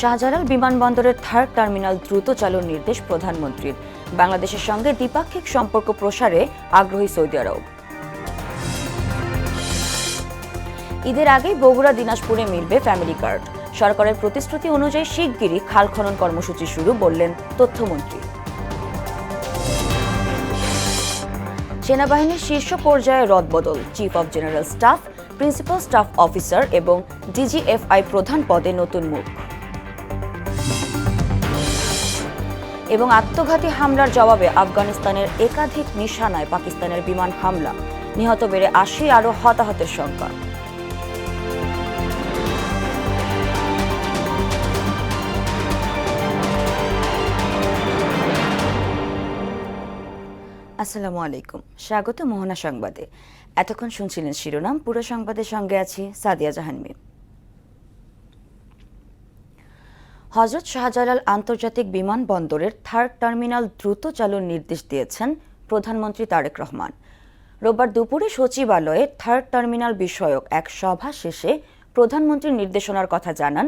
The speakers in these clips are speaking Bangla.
শাহজালাল বিমানবন্দরের থার্ড টার্মিনাল দ্রুত চালুর নির্দেশ প্রধানমন্ত্রীর। বাংলাদেশের সঙ্গে দ্বিপাক্ষিক সম্পর্ক প্রসারে আগ্রহী সৌদি আরব। ঈদের আগেই বগুড়া দিনাজপুরে মিলবে ফ্যামিলি কার্ড। সরকারের প্রতিশ্রুতি অনুযায়ী শিগগিরই খাল খনন কর্মসূচি শুরু, বললেন তথ্যমন্ত্রী। সেনাবাহিনীর শীর্ষ পর্যায়ে রদবদল, chief of general staff, principal staff officer এবং ডিজিএফআই প্রধান পদে নতুন মুখ। এবং আত্মঘাতী হামলার জবাবে আফগানিস্তানের একাধিক নিশানায় পাকিস্তানের বিমান হামলা, নিহত বেড়ে ৮০, আরও হতাহতের সংখ্যা। আসসালামু আলাইকুম, স্বাগত মোহনা সংবাদে। এতক্ষণ শুনছিলেন শিরোনাম, পুরো সংবাদের সঙ্গে আছি সাদিয়া জাহান মিম। হযরত শাহজালাল আন্তর্জাতিক বিমানবন্দরের থার্ড টার্মিনাল দ্রুত চালুর নির্দেশ দিয়েছেন প্রধানমন্ত্রী তারেক রহমান। রোববার দুপুরে সচিবালয়ে থার্ড টার্মিনাল বিষয়ক এক সভা শেষে প্রধানমন্ত্রীর নির্দেশনার কথা জানান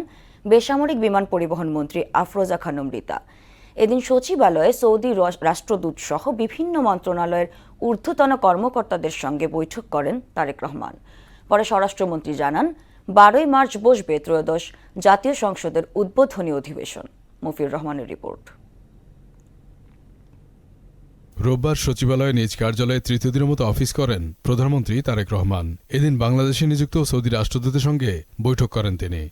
বেসামরিক বিমান পরিবহন মন্ত্রী আফরোজা খানম রিতা। এদিন সচিবালয়ে সৌদি রাষ্ট্রদূত সহ বিভিন্ন মন্ত্রণালয়ের ঊর্ধ্বতন কর্মকর্তাদের সঙ্গে বৈঠক করেন তারেক রহমান। পরে স্বরাষ্ট্রমন্ত্রী জানান 12ই মার্চ বসবে ত্রয়োদশ জাতীয় সংসদের উদ্বোধনী অধিবেশন। মফির রহমানের রিপোর্ট। রোববার সচিবালয়ে নিজ কার্যালয়ে তৃতীয় দিনের মতো অফিস করেন প্রধানমন্ত্রী তারেক রহমান। এদিন বাংলাদেশে নিযুক্ত সৌদি রাষ্ট্রদূতের সঙ্গে বৈঠক করেন তিনি।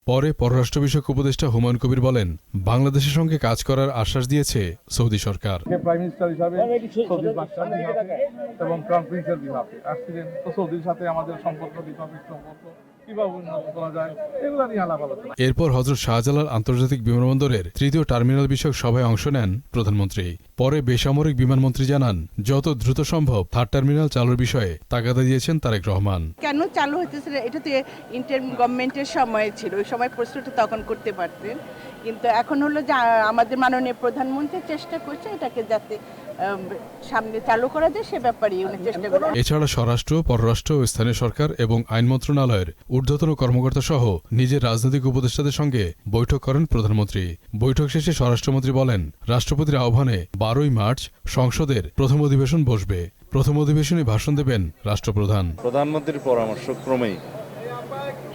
পরে পররাষ্ট্র বিষয়ক উপদেষ্টা হুমায়ুন কবির বলেন, বাংলাদেশের সঙ্গে কাজ করার আশ্বাস দিয়েছে সৌদি সরকার। প্রাইম মিনিস্টার হিসাবে সৌদির বাদশাহ এবং ক্রাউন প্রিন্সের বিভাগে আসছিলেন, তো সৌদির সাথে আমাদের সম্পর্ক দ্বিপাক্ষিক সম্পর্ক কিভাবে উন্নত করা যায় এগুলো নিয়ে আলাপ আলোচনা। এরপর হযরত শাহজালাল আন্তর্জাতিক বিমানবন্দরের তৃতীয় টার্মিনাল বিষয়ক সভায় অংশ নেন প্রধানমন্ত্রী। পরে বেসামরিক বিমানমন্ত্রী জানান, যত দ্রুত সম্ভব থার্ড টার্মিনাল চালুর বিষয়ে তাগাদা দিয়েছেন তারেক রহমান। কেন চালু হতেছিল, এটা তো ইন্টারিম গভর্নমেন্টের সময় ছিল, ওই সময় প্রশ্নটা তখন করতে পারতেন, কিন্তু এখন হলো যে আমাদের মাননীয় প্রধানমন্ত্রী চেষ্টা করছে এটাকে যাতে সামনে চালু করা যায় সে ব্যাপারে উনি চেষ্টা করেন। এছাড়া স্বরাষ্ট্র, পররাষ্ট্র ও স্থানীয় সরকার এবং আইন মন্ত্রণালয়ের ঊর্ধ্বতন কর্মকর্তা সহ নিজের রাজনৈতিক উপদেষ্টাদের সঙ্গে বৈঠক করেন প্রধানমন্ত্রী। বৈঠক শেষে স্বরাষ্ট্রমন্ত্রী বলেন, রাষ্ট্রপতির আহ্বানে 12ই মার্চ সংসদের প্রথম অধিবেশন বসবে। প্রথম অধিবেশনে ভাষণ দেবেন রাষ্ট্রপ্রধান। প্রধানমন্ত্রীর পরামর্শ ক্রমেই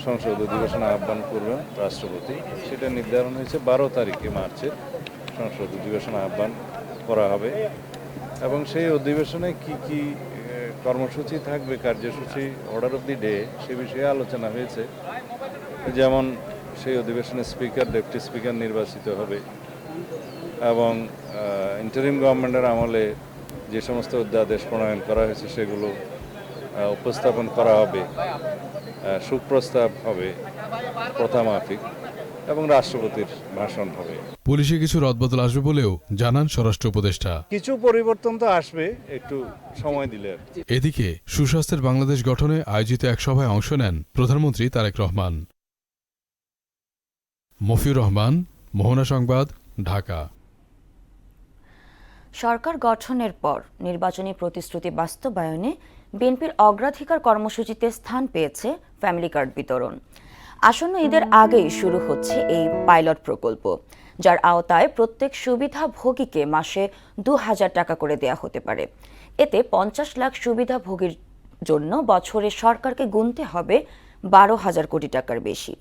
সংসদ অধিবেশন আহ্বান করবেন রাষ্ট্রপতি। সেটা নির্ধারণ হয়েছে 12 তারিখে মার্চের সংসদ অধিবেশন আহ্বান করা হবে এবং সেই অধিবেশনে কি কি কর্মসূচি থাকবে, কার্যসূচি, অর্ডার অফ দি ডে, সে বিষয়ে আলোচনা হয়েছে। যেমন সেই অধিবেশনে স্পিকার, ডেপুটি স্পিকার নির্বাচিত হবে এবং ইন্টারিম গভর্নমেন্টের আমলে যে সমস্ত অধ্যাদেশ প্রণয়ন করা হয়েছে সেগুলো উপস্থাপন করা হবে, সুপ্রস্তাব হবে প্রথামাফিক এবং রাষ্ট্রপতির ভাষণ হবে। পুলিশে কিছু রদবদল আসবে বলেও জানান স্বরাষ্ট্র উপদেষ্টা। কিছু পরিবর্তন তো আসবে, একটু সময় দিলে। এদিকে সুস্বাস্থ্যের বাংলাদেশ গঠনে আয়োজিত এক সভায় অংশ নেন প্রধানমন্ত্রী তারেক রহমান। মফিউর রহমান, মোহনা সংবাদ, ঢাকা। সরকার গঠনের পর নির্বাচনী প্রতিশ্রুতি বাস্তবায়নে বিএনপির অগ্রাধিকার কর্মসূচিতে স্থান পেয়েছে ফ্যামিলি কার্ড বিতরণ। আসন্ন ঈদের আগেই শুরু হচ্ছে এই পাইলট প্রকল্প, যার আওতায় প্রত্যেক সুবিধাভোগীকে মাসে ২,০০০ টাকা করে দেয়া হতে পারে। এতে ৫০ লাখ সুবিধাভোগীর জন্য বছরে সরকারকে গুনতে হবে ১২,০০০ কোটি টাকার বেশি।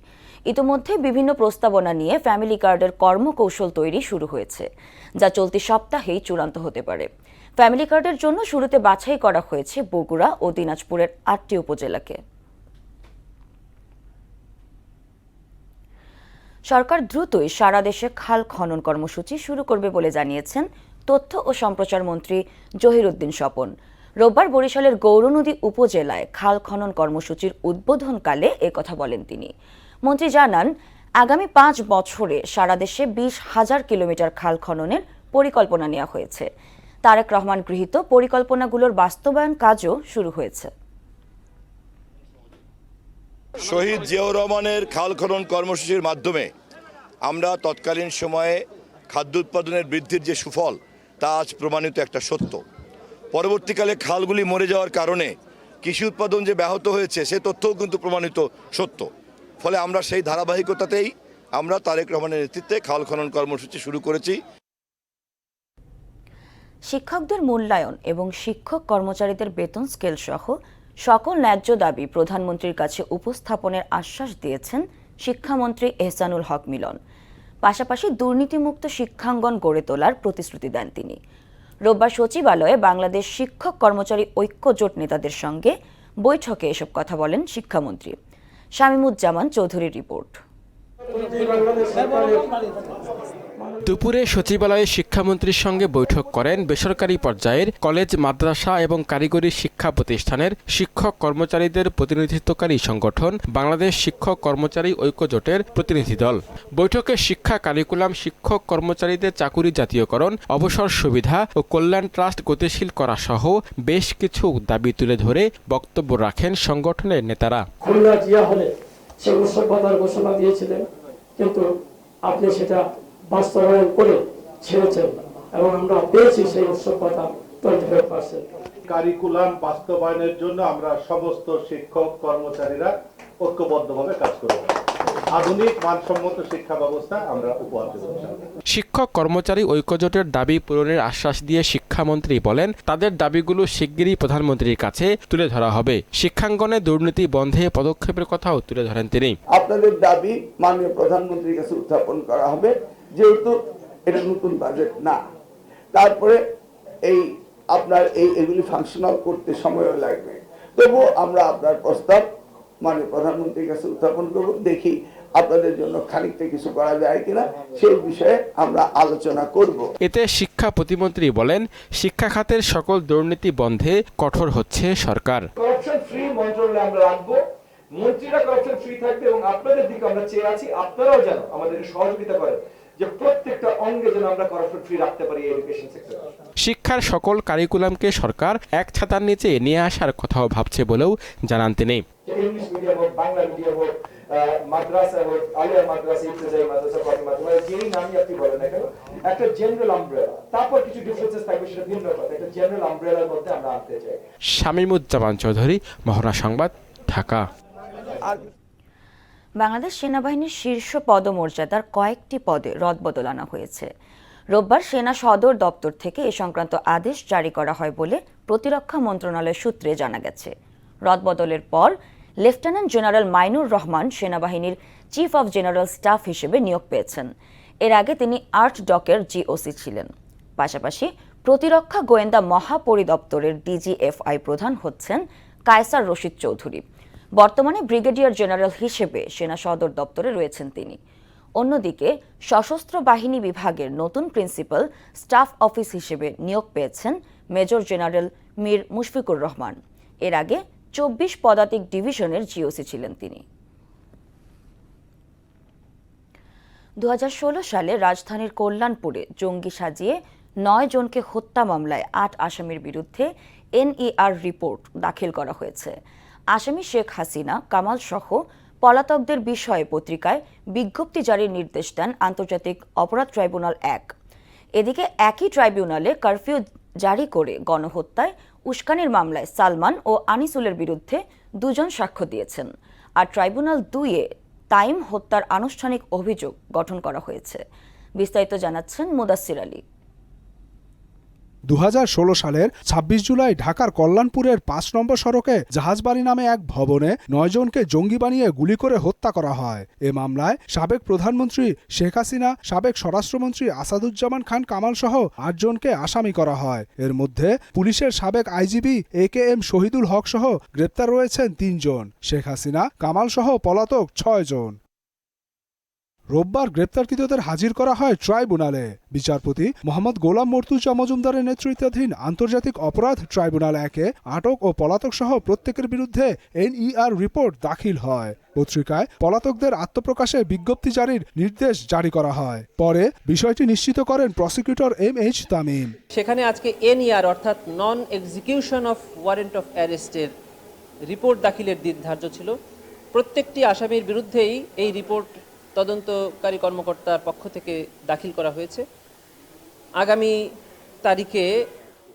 ইতোমধ্যে বিভিন্ন প্রস্তাবনা নিয়ে ফ্যামিলি কার্ডের কর্মকৌশল তৈরি শুরু হয়েছে, যা চলতি সপ্তাহেই চূড়ান্ত হতে পারে। ফ্যামিলি কার্ডের জন্য শুরুতে বাছাই করা হয়েছে বগুড়া ও দিনাজপুরের ৮টি উপজেলাকে। সরকার দ্রুতই সারা দেশে খাল খনন কর্মসূচি শুরু করবে বলে জানিয়েছেন তথ্য ও সম্প্রচার মন্ত্রী জহিরুদ্দিন স্বপন। রোববার বরিশালের গৌরনদী উপজেলায় খাল খনন কর্মসূচির উদ্বোধনকালে একথা বলেন তিনি। মন্ত্রী জানান, আগামী ৫ বছরে সারা দেশে ২০,০০০ কিলোমিটার খাল খননের পরিকল্পনা নেওয়া হয়েছে। তারেক রহমান গৃহীত পরিকল্পনাগুলোর বাস্তবায়ন কাজও শুরু হয়েছে। শহীদ জিয়াউর রহমানের খাল খনন কর্মসূচির মাধ্যমে আমরা তৎকালীন সময়ে খাদ্য উৎপাদনের বৃদ্ধির যে সুফল তা আজ প্রমাণিত একটা সত্য। পরবর্তীকালে খালগুলি মরে যাওয়ার কারণে কৃষি উৎপাদন যে ব্যাহত হয়েছে সে তথ্যও কিন্তু প্রমাণিত সত্য। ফলে আমরা সেই ধারাবাহিকতাতেই আমরা তারেক রহমানের নেতৃত্বে খাল খনন কর্মসূচি শুরু করেছি। শিক্ষকদের মূল্যায়ন এবং শিক্ষক কর্মচারীদের বেতন স্কেল সহ সকল ন্যায্য দাবি প্রধানমন্ত্রীর কাছে উপস্থাপনের আশ্বাস দিয়েছেন শিক্ষামন্ত্রী এহসানুল হক মিলন। পাশাপাশি দুর্নীতিমুক্ত শিক্ষাঙ্গন গড়ে তোলার প্রতিশ্রুতি দেন তিনি। রোববার সচিবালয়ে বাংলাদেশ শিক্ষক কর্মচারী ঐক্য জোট নেতাদের সঙ্গে বৈঠকে এসব কথা বলেন শিক্ষামন্ত্রী। শামীমুজ্জামান চৌধুরীর রিপোর্ট। দুপুরে সচিবালয়ে শিক্ষামন্ত্রীর সঙ্গে বৈঠক করেন বেসরকারি পর্যায়ের কলেজ, মাদ্রাসা এবং কারিগরি শিক্ষা প্রতিষ্ঠানের শিক্ষক কর্মচারীদের প্রতিনিধিত্বকারী সংগঠন বাংলাদেশ শিক্ষক কর্মচারী ঐক্য জোটের প্রতিনিধি দল। বৈঠকে শিক্ষা কারিকুলাম, শিক্ষক কর্মচারীদের চাকুরি জাতীয়করণ, অবসর সুবিধা ও কল্যাণ ট্রাস্ট গতিশীল করা সহ বেশ কিছু দাবি তুলে ধরে বক্তব্য রাখেন সংগঠনের নেতারা। খুলনা জিয়া হলে সেই উৎসবতার ঘোষণা দিয়েছিলেন, কিন্তু আপনি সেটা বাস্তবায়ন করে ছেড়েছেন এবং আমরা পেয়েছি সেই উৎসবতা 25%। কারিকুলাম বাস্তবায়নের জন্য আমরা সমস্ত শিক্ষক কর্মচারীরা ঐক্যবদ্ধভাবে কাজ করব। আধুনিক মানসম্মত শিক্ষা ব্যবস্থা আমরা উপহার দেব। শিক্ষক কর্মচারী ঐক্যজোটের দাবি পূরণের আশ্বাস দিয়ে শিক্ষামন্ত্রী বলেন, তাদের দাবিগুলো শিগগিরই প্রধানমন্ত্রীর কাছে তুলে ধরা হবে। শিক্ষাঙ্গনে দুর্নীতি বন্ধে পদক্ষেপের কথাও তুলে ধরেন তিনি। আপনাদের দাবি মাননীয় প্রধানমন্ত্রীর কাছে উত্থাপন করা হবে, যেহেতু এটা নতুন বাজেট না। তারপরে এগুলি ফাংশনাল করতে সময় লাগবে, তবুও আমরা আপনার প্রস্তাব মাননীয় প্রধানমন্ত্রীর কাছে উত্থাপন করব। দেখি আপনাদের জন্য খানিকটা কিছু করা যায় কিনা, সেই বিষয়ে আমরা আলোচনা করব। এতে শিক্ষা প্রতিমন্ত্রী বলেন, শিক্ষা খাতের সকল দুর্নীতি বন্ধে কঠোর হচ্ছে সরকার। করাপশন ফ্রি মন্ত্রণালয় আমরা রাখবো, মন্ত্রীরা করাপশন ফ্রি থাকবে এবং আপনাদের দিকে আমরা চেয়ে আছি আপনারাও যেন আমাদেরকে সহযোগিতা করেন যে প্রত্যেকটা অঙ্গে যেন আমরা করাপশন ফ্রি রাখতে পারি এডুকেশন সেক্টরে। শিক্ষার সকল কারিকুলামকে সরকার এক ছাতার নিচে নিয়ে আসার কথাও ভাবছে বলেও জানান তিনি। ইংলিশ মিডিয়াম হোক, বাংলা মিডিয়াম হোক, মাদ্রাসা হোক, আলিয়া মাদ্রাসা, ইবতেদায়ী মাদ্রাসা, কওমি মাদ্রাসা, যেই নামই আপনি বলেন না কেন, একটা জেনারেল আমব্রেলা, তারপর কিছু ডিফারেন্সেস থাকবে, সেটা ভিন্ন কথা। একটা জেনারেল আমব্রেলার মধ্যে আমরা আনতে চাই। শামীমুজ্জামান চৌধুরী, মহড়া সংবাদ, ঢাকা। বাংলাদেশ সেনাবাহিনীর শীর্ষ পদমর্যাদার কয়েকটি পদে রদবদল আনা হয়েছে। রোববার সেনা সদর দপ্তর থেকে এ সংক্রান্ত আদেশ জারি করা হয় বলে প্রতিরক্ষা মন্ত্রণালয় সূত্রে জানা গেছে। রদবদলের পর লেফটেন্যান্ট জেনারেল মাইনুর রহমান সেনাবাহিনীর চিফ অব জেনারেল স্টাফ হিসেবে নিয়োগ পেয়েছেন। এর আগে তিনি আর্ট ডকের জিওসি ছিলেন। পাশাপাশি প্রতিরক্ষা গোয়েন্দা মহাপরিদপ্তরের ডিজিএফআই প্রধান হচ্ছেন কায়সার রশিদ চৌধুরী। বর্তমানে ব্রিগেডিয়ার জেনারেল হিসেবে সেনা সদর দপ্তরে রয়েছেন তিনি। অন্যদিকে সশস্ত্র বাহিনী বিভাগের নতুন প্রিন্সিপাল স্টাফ অফিস হিসেবে নিয়োগ পেয়েছেন মেজর জেনারেল মীর মুশফিকুর রহমান। এর আগে 24 পদাতিক ডিভিশনের জিওসি ছিলেন তিনি। 2016 সালে রাজধানীর কল্যাণপুরে জঙ্গি সাজিয়ে 9 জনকে হত্যা মামলায় 8 আসামির বিরুদ্ধে এনইআর রিপোর্ট দাখিল করা হয়েছে। আসামি শেখ হাসিনা, কামাল সহ পলাতকদের বিষয়ে পত্রিকায় বিজ্ঞপ্তি জারির নির্দেশ দেন আন্তর্জাতিক অপরাধ ট্রাইব্যুনাল 1। এদিকে একই ট্রাইব্যুনালে কারফিউ জারি করে গণহত্যায় উস্কানির মামলায় সালমান ও আনিসুলের বিরুদ্ধে 2 জন সাক্ষ্য দিয়েছেন। আর ট্রাইব্যুনাল 2-এ তাইম হত্যার আনুষ্ঠানিক অভিযোগ গঠন করা হয়েছে। বিস্তারিত জানাচ্ছেন মুদাসসির আলী। 2016 সালের 26 জুলাই ঢাকার কল্যাণপুরের 5 নম্বর সড়কে জাহাজবাড়ি নামে এক ভবনে 9 জনকে জঙ্গি বানিয়ে গুলি করে হত্যা করা হয়। এ মামলায় সাবেক প্রধানমন্ত্রী শেখ হাসিনা, সাবেক স্বরাষ্ট্রমন্ত্রী আসাদুজ্জামান খান কামাল সহ 8 জনকে আসামি করা হয়। এর মধ্যে পুলিশের সাবেক আইজিপি AKM শহীদুল হক সহ গ্রেপ্তার রয়েছেন 3 জন। শেখ হাসিনা, কামাল সহ পলাতক 6 জন। রোববার গ্রেপ্তারকৃতদের হাজির করা হয় ট্রাইব্যুনালে। বিচারপতি মোহাম্মদ গোলাম মর্তুজা মজুমদারের নেতৃত্বাধীন আন্তর্জাতিক অপরাধ ট্রাইব্যুনাল 1-এ আটক ও পলাতক সহ প্রত্যেকের বিরুদ্ধে এনইআর রিপোর্ট দাখিল হয়। পত্রিকায় পলাতকদের আত্মপ্রকাশে বিজ্ঞপ্তি জারির নির্দেশ জারি করা হয়। পরে বিষয়টি নিশ্চিত করেন প্রসিকিউটর MH তামিম। সেখানে আজকে এনইআর অর্থাৎ non execution of warrant of অ্যারেস্টের রিপোর্ট দাখিলের দিন ধার্য ছিল। প্রত্যেকটি আসামির বিরুদ্ধেই এই রিপোর্ট তদন্তকারী কর্মকর্তার পক্ষ থেকে দাখিল করা হয়েছে। আগামী তারিখে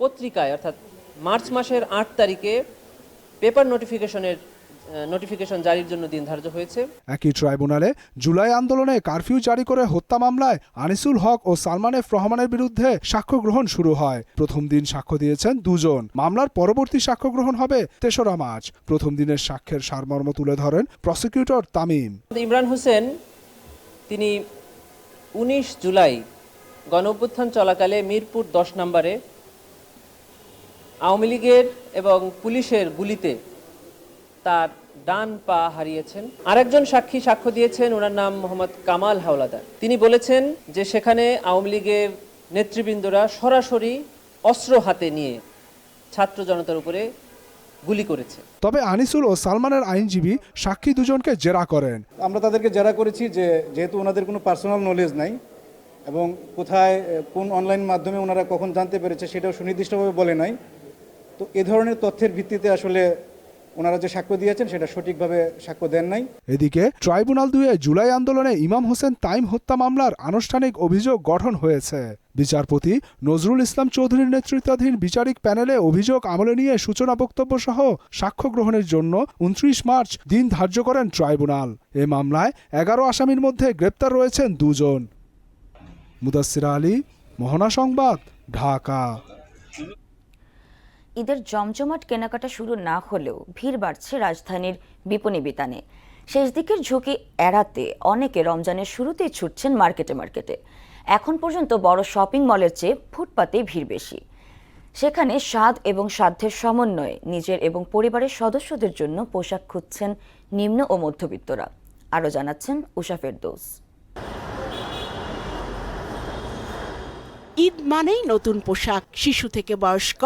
পত্রিকায় অর্থাৎ মার্চ মাসের 8 তারিখে পেপার নোটিফিকেশনের নোটিফিকেশন জারির জন্য দিন ধার্য হয়েছে। একই ট্রাইব্যুনালে জুলাই আন্দোলনে কারফিউ জারি করে হত্যা মামলায় আনিসুল হক ও সালমান এফ রহমানের বিরুদ্ধে সাক্ষ্য গ্রহণ শুরু হয়। প্রথম দিন সাক্ষ্য দিয়েছেন দুজন। মামলার পরবর্তী সাক্ষ্য গ্রহণ হবে ৩রা মার্চ। প্রথম দিনের সাক্ষ্যের সারমর্ম তুলে ধরেন প্রসিকিউটর তামিম। ইমরান হোসেন তিনি ১৯ জুলাই গণঅভ্যুত্থান চলাকালে মিরপুর ১০ নম্বরে আওয়ামী লীগের এবং পুলিশের গুলিতে তার ডান পা হারিয়েছেন। আরেকজন সাক্ষী সাক্ষ্য দিয়েছেন, ওনার নাম মোহাম্মদ কামাল হাওলাদার। তিনি বলেছেন যে সেখানে আওয়ামী লীগের নেতৃবৃন্দরা সরাসরি অস্ত্র হাতে নিয়ে ছাত্র জনতার উপরে গুলি করেছে। তবে আনিসুল ও সালমানের আইনজীবী সাক্ষী দুজনকে জেরা করেন। আমরা তাদেরকে জেরা করেছি যে যেহেতু ওনাদের কোনো পার্সোনাল নলেজ নাই এবং কোথায় কোন অনলাইন মাধ্যমে ওনারা কখন জানতে পেরেছে সেটাও সুনির্দিষ্টভাবে বলে নাই, তো এ ধরনের তথ্যের ভিত্তিতে আসলে ওনারা যে সাক্ষ্য দিয়েছেন সেটা সঠিকভাবে সাক্ষ্য দেন নাই। এদিকে ট্রাইব্যুনাল ২ জুলাই আন্দোলনে ইমাম হোসেন তাইম হত্যা মামলার আনুষ্ঠানিক অভিযোগ গঠন হয়েছে। বিচারপতি নজরুল ইসলাম চৌধুরীর নেতৃত্বাধীন বিচারিক প্যানেলে অভিযোগ আমলে নিয়ে সূচনা বক্তব্য সহ সাক্ষ্য গ্রহণের জন্য ২৯ মার্চ দিন ধার্য করেন ট্রাইব্যুনাল। এ মামলায় ১১ আসামির মধ্যে গ্রেপ্তার রয়েছেন ২ জন। মুদাসসির আলী, মোহনা সংবাদ, ঢাকা। ঈদের জমজমাট কেনাকাটা শুরু না হলেও ভিড় বাড়ছে রাজধানীর বিপণী বিতানে। শেষ দিকের ঝুঁকি এড়াতে অনেকে রমজানের শুরুতেই ছুটছেন মার্কেটে। এখন পর্যন্ত বড় শপিং মলের চেয়ে ফুটপাতেই ভিড় বেশি। সেখানে স্বাদ এবং সাধ্যের সমন্বয়ে নিজের এবং পরিবারের সদস্যদের জন্য পোশাক খুঁজছেন নিম্ন ও মধ্যবিত্তরা। আরও জানাচ্ছেন উষা ফেরদৌস। ঈদ মানেই নতুন পোশাক, শিশু থেকে বয়স্ক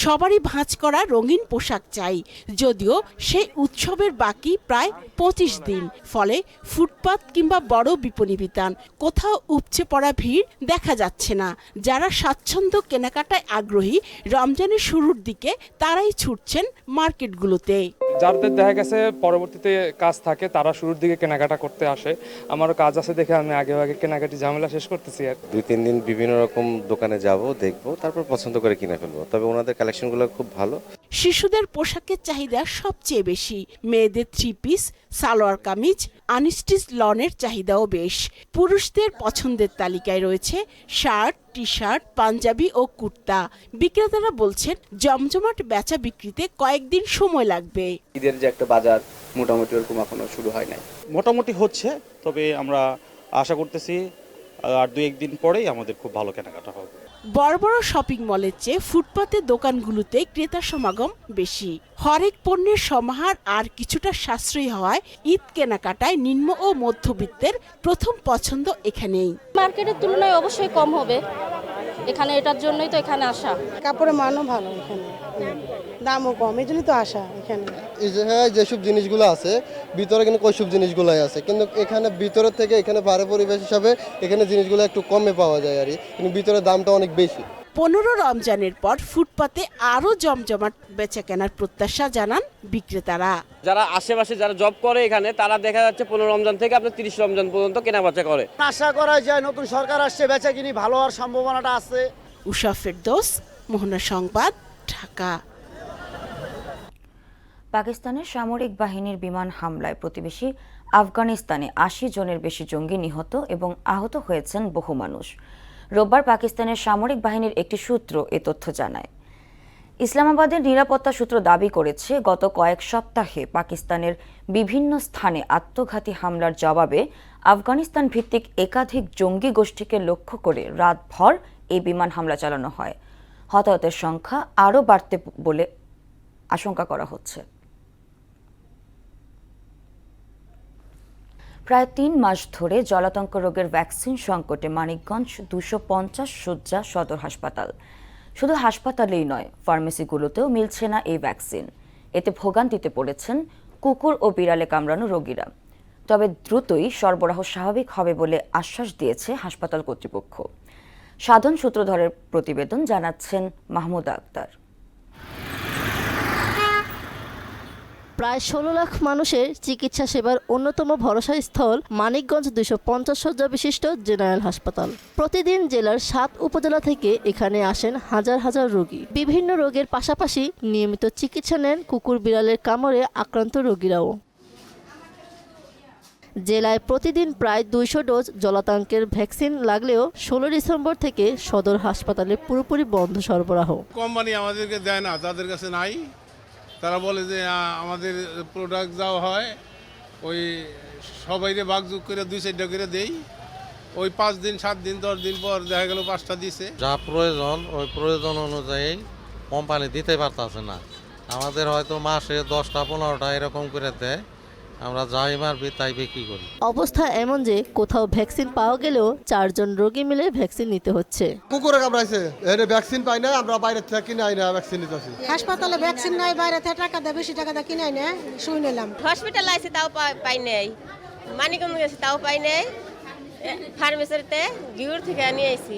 সবারই ভাঁজ করা রঙিন পোশাক চাই। যদিও সেই উৎসবের বাকি প্রায় ২৫ দিন, ফলে ফুটপাত কিংবা বড় বিপণী বিতান কোথাও উপচে পড়া ভিড় দেখা যাচ্ছে না। যারা স্বাচ্ছন্দ্য কেনাকাটায় আগ্রহী রমজানের শুরুর দিকে তারাই ছুটছেন মার্কেটগুলোতে। যাদের দেখা গেছে পরবর্তীতে কাজ থাকে তারা শুরুর দিকে কেনাকাটা করতে আসে। আমারও কাজ আছে দেখে আমি আগে কেনাকাটি ঝামেলা শেষ করতেছি। আর ২-৩ দিন বিভিন্ন রকম দোকানে যাব, দেখবো, তারপর পছন্দ করে কিনে ফেলবো। তবে ওনাদের কালেকশনগুলো খুব ভালো। শিশুদের পোশাকের চাহিদা সবচেয়ে বেশি। মেয়েদের 3 পিস, সালোয়ার কামিজ, আনস্টিচ লনের চাহিদাও বেশ। পুরুষদের পছন্দের তালিকায় রয়েছে শার্ট, টি শার্ট, পাঞ্জাবি ও কুর্তা। বিক্রেতারা বলছেন জমজমাট বেচা বিক্রিতে কয়েকদিন সময় লাগবে। ঈদের যে একটা বাজার মোটামুটি ওরকম এখনো শুরু হয় নাই। মোটামুটি হচ্ছে, তবে আমরা আশা করতেছি আর 2-1 দিন পরেই আমাদের খুব ভালো কেনাকাটা হবে। বড় বড় শপিং মলের চেয়ে ফুটপাতের দোকানগুলোতে ক্রেতার সমাগম বেশি। হরেক পণ্যের সমাহার আর কিছুটা সাশ্রয়ী হওয়ায় ঈদ কেনাকাটায় নিম্ন ও মধ্যবিত্তের প্রথম পছন্দ এখানেই। মার্কেটের তুলনায় অবশ্যই কম হবে এখানে, এটার জন্যই তো এখানে আসা। কাপড়ের মানও ভালো, এখানে দামও কম, এই জন্যই তো আসা এখানে। যেসব জিনিসগুলো আছে ভিতরে কিন্তু ওইসব জিনিসগুলোই আছে, কিন্তু এখানে ভিতরের থেকে এখানে বাইরে পরিবেশ হিসাবে এখানে জিনিসগুলো একটু কমে পাওয়া যায় আর কিন্তু ভিতরে দামটা অনেক বেশি। 15 রমজানের পর ফুটপাতে আরো জমজমাট বেচা কেনার প্রত্যাশা জানান বিক্রেতারা। যারা আশেপাশে যারা জব করে এখানে তারা দেখা যাচ্ছে 15 রমজান থেকে আপনার 30 রমজান পর্যন্ত কেনা বেচা করে। আশা করা যায় নতুন সরকার আসছে, বেচা কিনি ভালো হওয়ার সম্ভাবনাটা আছে। উষা ফেরদৌস, মোহনা সংবাদ, ঢাকা। পাকিস্তানের সামরিক বাহিনীর বিমান হামলায় প্রতিবেশী আফগানিস্তানে ৮০ জনের বেশি জঙ্গি নিহত এবং আহত হয়েছেন বহু মানুষ। রোববার পাকিস্তানের সামরিক বাহিনীর একটি সূত্র এ তথ্য জানায়। ইসলামাবাদের নিরাপত্তা সূত্র দাবি করেছে, গত কয়েক সপ্তাহে পাকিস্তানের বিভিন্ন স্থানে আত্মঘাতী হামলার জবাবে আফগানিস্তান ভিত্তিক একাধিক জঙ্গি গোষ্ঠীকে লক্ষ্য করে রাতভর এই বিমান হামলা চালানো হয়। হতাহতের সংখ্যা আরও বাড়তে বলে আশঙ্কা করা হচ্ছে। প্রায় ৩ মাস ধরে জলাতঙ্ক রোগের ভ্যাকসিন সংকটে মানিকগঞ্জ ২৫০ শয্যা সদর হাসপাতাল। শুধু হাসপাতালেই নয়, ফার্মেসিগুলোতেও মিলছে না এই ভ্যাকসিন। এতে ভোগান্তিতে পড়েছেন কুকুর ও বিড়ালে কামড়ানো রোগীরা। তবে দ্রুতই সরবরাহ স্বাভাবিক হবে বলে আশ্বাস দিয়েছে হাসপাতাল কর্তৃপক্ষ। সাধন সূত্রধরের প্রতিবেদন, জানাচ্ছেন মাহমুদা আক্তার। প্রায় 16 লাখ মানুষের চিকিৎসা সেবার অন্যতম ভরসা স্থল মানিকগঞ্জ 250 শয্যা বিশিষ্ট জেনারেল হাসপাতাল। প্রতিদিন জেলার 7 উপজেলা থেকে এখানে আসেন হাজার হাজার রোগী। বিভিন্ন রোগের পাশাপাশি নিয়মিত চিকিৎসা নেন কুকুর বিড়ালের কামড়ে আক্রান্ত রোগীরাও। জেলায় প্রতিদিন প্রায় 200 ডোজ জলাতঙ্কের ভ্যাকসিন লাগলেও 16 ডিসেম্বর থেকে সদর হাসপাতালে পুরোপুরি বন্ধ সরবরাহ। কোম্পানি আমাদেরকে দেয় না, তাদের কাছে নাই। তারা বলে যে আমাদের প্রোডাক্ট যাওয়া হয় ওই সবাইরে ভাগযোগ করে 2-4টা করে দেই, ওই 5 দিন 7 দিন 10 দিন পর দেখা গেল 5টা দিছে। যা প্রয়োজন ওই প্রয়োজন অনুযায়ী কোম্পানি দিতে পারতেছে না। আমাদের হয়তো মাসে 10টা 15টা এরকম করে দেয়, আমরা যাই মারবি তাই বিক্রি করি। অবস্থা এমন যে কোথাও ভ্যাকসিন পাওয়া গেলেও 4 জন রোগী মিলে ভ্যাকসিন নিতে হচ্ছে। কুকুরে কামড়াইছে, এর ভ্যাকসিন পাই না, আমরা বাইরে থেকে কিনে আই না ভ্যাকসিন নিতেছি। হাসপাতালে ভ্যাকসিন নাই, বাইরে থেকে টাকা দেয়, বেশি টাকা দিয়ে কিনে আই না, শুই নিলাম। হসপিটাল আইছে তাও পাই নাই, মানিকগঞ্জ গেছে তাও পাই নাই, ফার্মেসিতে গিউর থেকে নিয়ে আইছি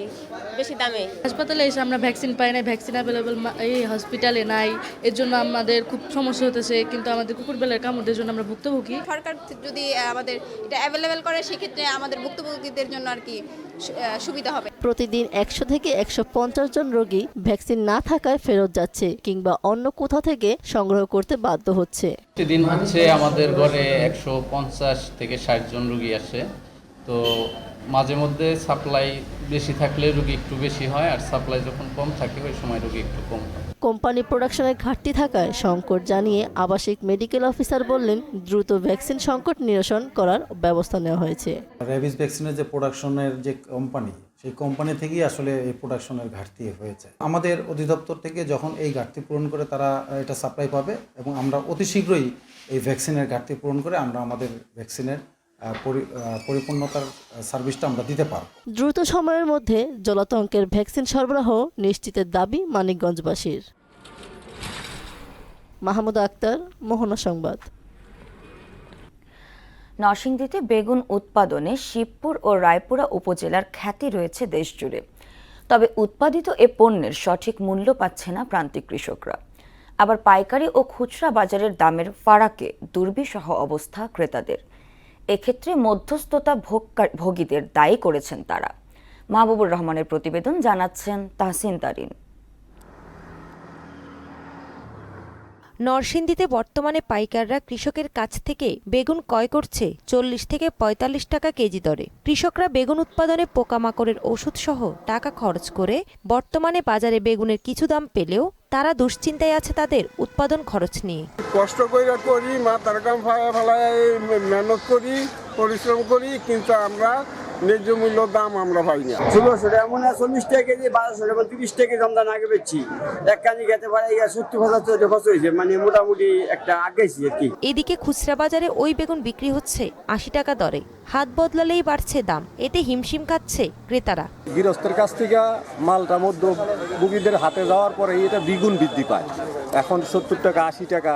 বেশি দামে। হাসপাতালে এসে আমরা ভ্যাকসিন পাই নাই, ভ্যাকসিন অ্যাভেলেবল এই হসপিটালে নাই, এর জন্য আমাদের খুব সমস্যা হতেছে। কিন্তু আমাদের কুকুরবেলার কামড়ের জন্য আমরা ভুক্তভোগী। সরকার যদি আমাদের এটা অ্যাভেলেবল করে সেক্ষেত্রে আমাদের ভুক্তভোগীদের জন্য আর কি সুবিধা হবে। প্রতিদিন 100 থেকে 150 জন রোগী ভ্যাকসিন না থাকায় ফেরত যাচ্ছে কিংবা অন্য কোথাও থেকে সংগ্রহ করতে বাধ্য হচ্ছে। প্রতিদিন হচ্ছে আমাদের ঘরে 150 থেকে 60 জন রোগী আসে। তো মাঝে মধ্যে সাপ্লাই বেশি থাকলে রোগী একটু বেশি হয়, আর সাপ্লাই যখন কম থাকে ওই সময় রোগী একটু কম হয়। কোম্পানি প্রোডাকশনের ঘাটতি থাকায় সংকট জানিয়ে আবাসিক মেডিকেল অফিসার বললেন দ্রুত ভ্যাকসিন সংকট নিরসন করার ব্যবস্থা নেওয়া হয়েছে। র্যাবিস ভ্যাকসিনের যে প্রোডাকশনের যে কোম্পানি, সেই কোম্পানি থেকেই আসলে এই প্রোডাকশনের ঘাটতি হয়েছে। আমাদের অধিদপ্তর থেকে যখন এই ঘাটতি পূরণ করে তারা এটা সাপ্লাই পাবে এবং আমরা অতি শীঘ্রই এই ভ্যাকসিনের ঘাটতি পূরণ করে আমরা আমাদের ভ্যাকসিনের পরিপূর্ণতার সার্ভিসটা আমরা দিতে পারব। দ্রুত সময়ের মধ্যে জলাতঙ্কের ভ্যাকসিন সরবরাহ নিশ্চিতের দাবি মানিকগঞ্জবাসীর। মাহমুদা আক্তার, মোহনা সংবাদ। নরসিংদীতে বেগুন উৎপাদনে শিবপুর ও রায়পুরা উপজেলার খ্যাতি রয়েছে দেশজুড়ে। তবে উৎপাদিত এ পণ্যের সঠিক মূল্য পাচ্ছে না প্রান্তিক কৃষকরা। আবার পাইকারি ও খুচরা বাজারের দামের ফারাকে দুর্বিষহ অবস্থা ক্রেতাদের। এক্ষেত্রে মধ্যস্থতা ভোগীদের দায়ী করেছেন তারা। মাহবুবুর রহমানের প্রতিবেদন, জানাচ্ছেন তাহসিন তারিন। নরসিংদীতে বর্তমানে পাইকাররা কৃষকের কাছ থেকে বেগুন ক্রয় করছে 40 থেকে 45 টাকা কেজি দরে। কৃষকরা বেগুন উৎপাদনে পোকামাকড়ের ওষুধ সহ টাকা খরচ করে বর্তমানে বাজারে বেগুনের কিছু দাম পেলেও তারা দুশ্চিন্তায় আছে তাদের উৎপাদন খরচ নিয়ে। কষ্ট করি মাথার কাম ফেলায় মেহনত করি, পরিশ্রম করি, কিন্তু আমরা ন্যায্য মূল্য দাম আমরা পাই না। 1600 টাকা মনে 40 টাকা কেজি, 1200 টাকা 30 টাকা দাম আগে বেচছি। এক কানি খেতে পারে 70-75 টাকা খরচ হয়েছে, মানে মোটামুটি একটা আগেছি আর কি। এদিকে খুচরা বাজারে ওই বেগুন বিক্রি হচ্ছে 80 টাকা দরে। হাত বদলালেই বাড়ছে দাম, এতে হিমশিম খাচ্ছে ক্রেতারা। গৃহস্থের কাছ থেকে মালটা মধ্যভোগীদের হাতে যাওয়ার পরে এটা দ্বিগুণ বৃদ্ধি পায়। এখন 70 টাকা 80 টাকা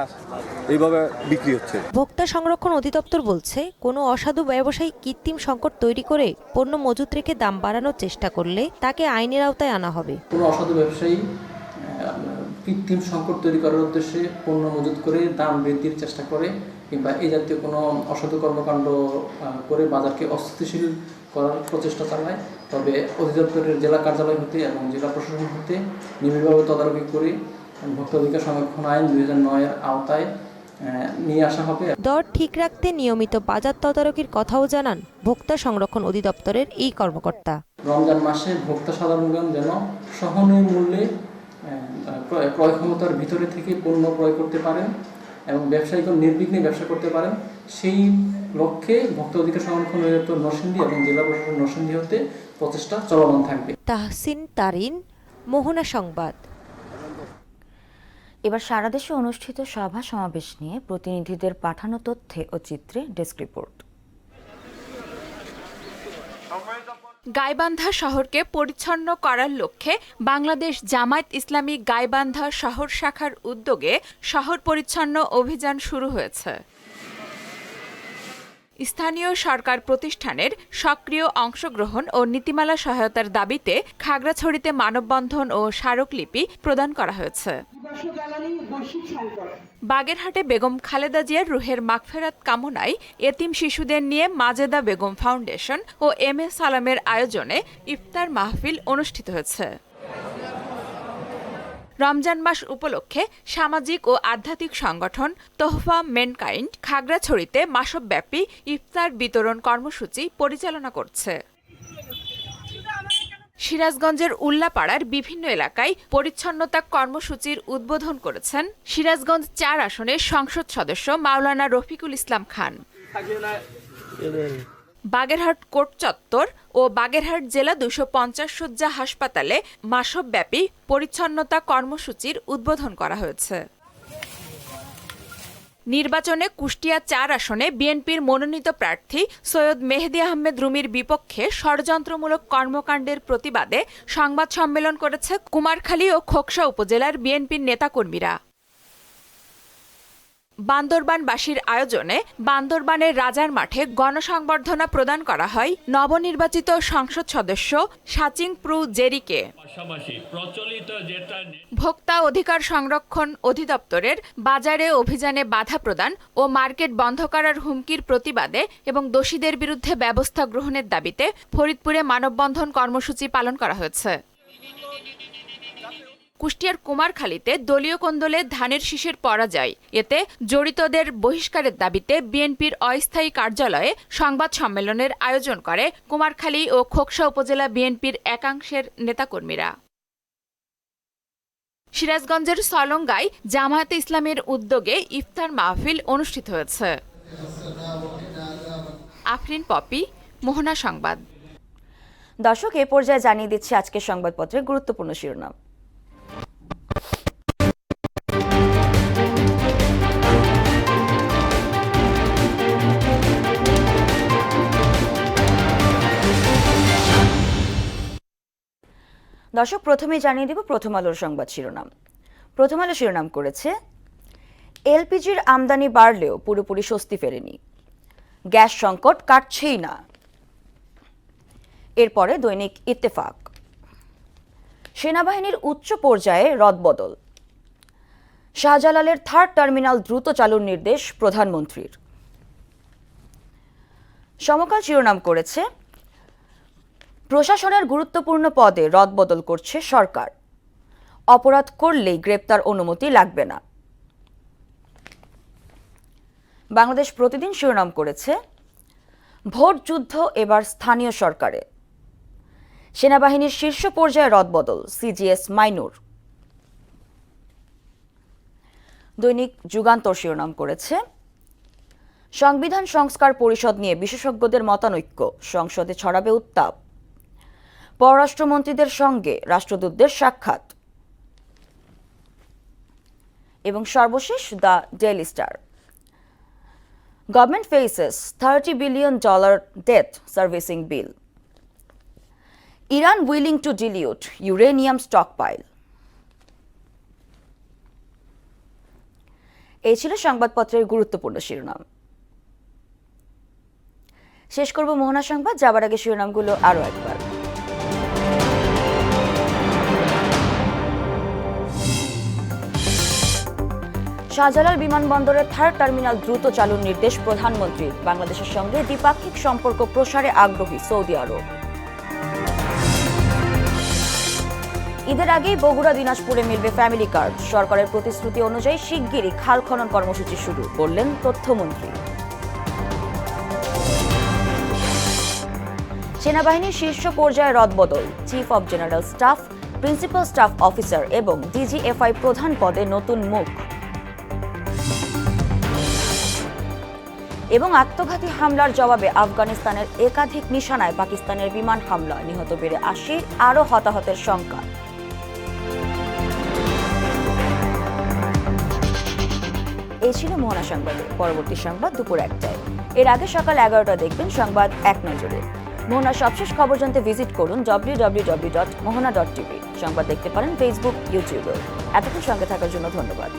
এইভাবে বিক্রি হচ্ছে। ভোক্তা সংরক্ষণ অধিদপ্তর বলছে, কোনো অসাধু ব্যবসায়ী কৃত্রিম সংকট তৈরি করে পণ্য মজুত রেখে দাম বাড়ানোর চেষ্টা করলে তাকে আইনের আওতায় আনা হবে। কোনো অসাধু ব্যবসায়ী কৃত্রিম সংকট তৈরি করার উদ্দেশ্যে পণ্য মজুত করে দাম বৃদ্ধির চেষ্টা করে কিংবা এই জাতীয় কোনো অসাধু কর্মকাণ্ড করে বাজারকে অস্থিতিশীল করার প্রচেষ্টা চালায়, তবে অধিদপ্তরের জেলা কার্যালয় হতে এবং জেলা প্রশাসন হতে নিবিড়ভাবে তদারকি করে ভোক্তা অধিকার সংরক্ষণ আইন 2009 এর আওতায় নিয়ে আসা হবে। দর ঠিক রাখতে নিয়মিত বাজার তদারকির কথাও জানান ভোক্তা সংরক্ষণ অধিদপ্তরের এই কর্মকর্তা। রমজান মাসে ভোক্তা সাধারণগণ যেন সহনীয় মূল্যে ক্রয় ক্ষমতার ভিতরে থেকে পণ্য ক্রয় করতে পারেন এবং ব্যবসায়ীগণ নির্বিঘ্নে ব্যবসা করতে পারেন, সেই লক্ষ্যে ভোক্তা অধিকার সংরক্ষণ অধিদপ্তর নরসিংদী এবং জেলা প্রশাসন নরসিংদী হতে প্রচেষ্টা চলমান থাকবে। তাহসিন তারিন, মোহনা সংবাদ। এবার সারা দেশে অনুষ্ঠিত সভা সমাবেশ নিয়ে প্রতিনিধিদের পাঠানো তথ্যে ও চিত্রে ডেস্ক রিপোর্ট। গাইবান্ধা শহরকে পরিচ্ছন্ন করার লক্ষ্যে বাংলাদেশ জামায়াত ইসলামী গাইবান্ধা শহর শাখার উদ্যোগে শহর পরিচ্ছন্ন অভিযান শুরু হয়েছে। স্থানীয় সরকার প্রতিষ্ঠানের সক্রিয় অংশগ্রহণ ও নীতিমালা সহায়তার দাবিতে খাগড়াছড়িতে মানববন্ধন ও স্মারকলিপি প্রদান করা হয়েছে। বাগেরহাটে বেগম খালেদা জিয়ার রুহের মাগফেরাত কামনায় এতিম শিশুদের নিয়ে Majeda Begum foundation O M A সালামের আয়োজনে ইফতার মাহফিল অনুষ্ঠিত হয়েছে। রমজান মাস উপলক্ষে সামাজিক ও আধ্যাত্মিক সংগঠন তোহফা মেনকাইন্ড খাগড়াছড়িতে মাসব্যাপী ইফতার বিতরণ কর্মসূচি পরিচালনা করছে। সিরাজগঞ্জের উল্লাপাড়ার বিভিন্ন এলাকায় পরিচ্ছন্নতা কর্মসূচির উদ্বোধন করেছেন সিরাজগঞ্জ ৪ আসনের সংসদ সদস্য মাওলানা রফিকুল ইসলাম খান। বাগেরহাট কোর্ট চত্বর ও বাগেরহাট জেলা ২৫০ শয্যা হাসপাতালে মাসব্যাপী পরিচ্ছন্নতা কর্মসূচির উদ্বোধন করা হয়েছে। নির্বাচনে কুষ্টিয়া ৪ আসনে বিএনপির মনোনীত প্রার্থী সৈয়দ মেহেদী আহমেদ রুমির বিপক্ষে ষড়যন্ত্রমূলক কর্মকাণ্ডের প্রতিবাদে সংবাদ সম্মেলন করেছে কুমারখালী ও খোকসা উপজেলার বিএনপির নেতাকর্মীরা। বান্দরবানবাসীর আয়োজনে বান্দরবানের রাজার মাঠে গণসংবর্ধনা প্রদান করা হয় নবনির্বাচিত সংসদ সদস্য সাচিং প্রু জেরিকে। ভোক্তা অধিকার সংরক্ষণ অধিদপ্তরের বাজারে অভিযানে বাধা প্রদান ও মার্কেট বন্ধ করার হুমকির প্রতিবাদে এবং দোষীদের বিরুদ্ধে ব্যবস্থা গ্রহণের দাবিতে ফরিদপুরে মানববন্ধন কর্মসূচি পালন করা হয়েছে। কুষ্টিয়ার কুমারখালীতে দলীয় কোন্দলে ধানের শীষের পরাজয়, এতে জড়িতদের বহিষ্কারের দাবিতে বিএনপির অস্থায়ী কার্যালয়ে সংবাদ সম্মেলনের আয়োজন করে কুমারখালী ও খোকসা উপজেলা বিএনপির একাংশের নেতাকর্মীরা। সিরাজগঞ্জের সলঙ্গায় জামায়াতে ইসলামের উদ্যোগে ইফতার মাহফিল অনুষ্ঠিত হয়েছে। আফরিন পপি, মোহনা সংবাদ। দর্শক, এ পর্যায়ে জানিয়ে দিচ্ছি আজকের সংবাদপত্রের গুরুত্বপূর্ণ শিরোনাম। দর্শক, প্রথমেই জানিয়ে দিব প্রথম আলোর সংবাদ শিরোনাম। প্রথম আলো শিরোনাম করেছে এলপিজির আমদানি বাড়লেও পুরোপুরি স্বস্তি ফেরেনি, গ্যাস সংকট কাটছেই না। এরপরে দৈনিক ইত্তেফাক, সেনাবাহিনীর উচ্চ পর্যায়ে রদবদল, শাহজালালের 3rd টার্মিনাল দ্রুত চালুর নির্দেশ প্রধানমন্ত্রীর। সমকাল শিরোনাম করেছে প্রশাসনের গুরুত্বপূর্ণ পদে রদবদল করছে সরকার, অপরাধ করলেই গ্রেপ্তার অনুমতি লাগবে না। বাংলাদেশ প্রতিদিন শিরোনাম করেছে ভোট যুদ্ধ এবার স্থানীয় সরকারে, সেনাবাহিনীর শীর্ষ পর্যায়ে রদবদল, সিজিএস মাইনুর। দৈনিক যুগান্তর শিরোনাম করেছে সংবিধান সংস্কার পরিষদ নিয়ে বিশেষজ্ঞদের মতানৈক্য, সংসদে ছড়াবে উত্তাপ, পররাষ্ট্রমন্ত্রীদের সঙ্গে রাষ্ট্রদূতদের সাক্ষাৎ। এবং সর্বশেষ the daily star, government faces $30 billion debt servicing bill, Iran willing to dilute uranium stockpile। এই ছিল সংবাদপত্রের গুরুত্বপূর্ণ শিরোনাম। শেষ করব মোহনা সংবাদ, যাবার আগে শিরোনামগুলো আরও একবার। শাহজালাল বিমানবন্দরের 3rd টার্মিনাল দ্রুত চালুর নির্দেশ প্রধানমন্ত্রীর, বাংলাদেশের সঙ্গে দ্বিপাক্ষিক সম্পর্ক প্রসারে আগ্রহী সৌদি আরব। ঈদের আগেই বগুড়া দিনাজপুরে মিলবে ফ্যামিলি কার্ড, সরকারের প্রতিশ্রুতি অনুযায়ী শিগগিরই খাল খনন কর্মসূচি শুরু, বললেন তথ্যমন্ত্রী। সেনাবাহিনীর শীর্ষ পর্যায়ে রদবদল, chief of general staff, principal staff officer এবং ডিজিএফআই প্রধান পদে নতুন মুখ। এবং আত্মঘাতী হামলার জবাবে আফগানিস্তানের একাধিক নিশানায় পাকিস্তানের বিমান হামলা, নিহত বেড়ে 80, আরও হতাহতের শঙ্কা। এই ছিল মোহনা সংবাদে। পরবর্তী সংবাদ দুপুর 1টায়। এর আগে সকাল 11টা দেখবেন সংবাদ এক নজরে। মোহনার সবশেষ খবর জানতে ভিজিট করুন www.mohana.tv। সংবাদ দেখতে পারেন ফেসবুক, ইউটিউবে। এতক্ষণ সঙ্গে থাকার জন্য ধন্যবাদ।